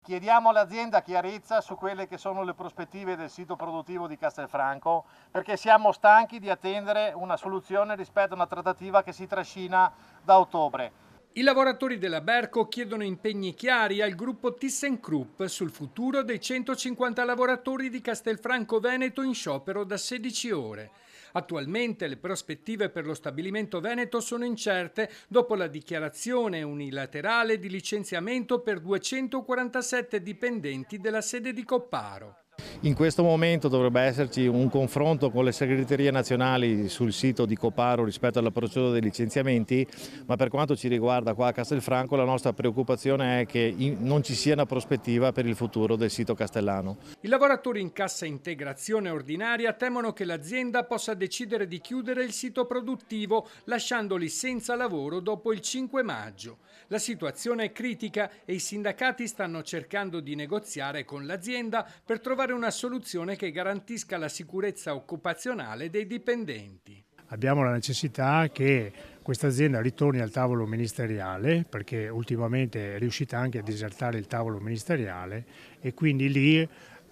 Chiediamo all'azienda chiarezza su quelle che sono le prospettive del sito produttivo di Castelfranco, perché siamo stanchi di attendere una soluzione rispetto a una trattativa che si trascina da ottobre. I lavoratori della Berco chiedono impegni chiari al gruppo ThyssenKrupp sul futuro dei 150 lavoratori di Castelfranco Veneto in sciopero da 16 ore. Attualmente le prospettive per lo stabilimento veneto sono incerte dopo la dichiarazione unilaterale di licenziamento per 247 dipendenti della sede di Copparo. In questo momento dovrebbe esserci un confronto con le segreterie nazionali sul sito di Copparo rispetto alla procedura dei licenziamenti, ma per quanto ci riguarda qua a Castelfranco la nostra preoccupazione è che non ci sia una prospettiva per il futuro del sito castellano. I lavoratori in cassa integrazione ordinaria temono che l'azienda possa decidere di chiudere il sito produttivo lasciandoli senza lavoro dopo il 5 maggio. La situazione è critica e i sindacati stanno cercando di negoziare con l'azienda per trovare una soluzione che garantisca la sicurezza occupazionale dei dipendenti. Abbiamo la necessità che questa azienda ritorni al tavolo ministeriale, perché ultimamente è riuscita anche a disertare il tavolo ministeriale, e quindi lì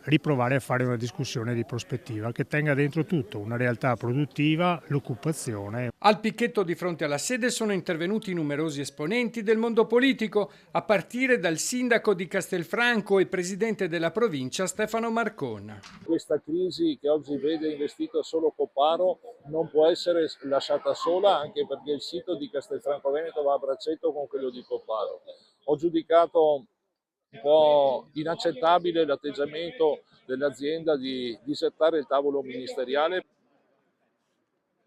riprovare a fare una discussione di prospettiva che tenga dentro tutto, una realtà produttiva, l'occupazione. Al picchetto di fronte alla sede sono intervenuti numerosi esponenti del mondo politico, a partire dal sindaco di Castelfranco e presidente della provincia Stefano Marcon. Questa crisi che oggi vede investito solo Copparo non può essere lasciata sola, anche perché il sito di Castelfranco Veneto va a braccetto con quello di Copparo. Ho giudicato un po' inaccettabile l'atteggiamento dell'azienda di disertare il tavolo ministeriale.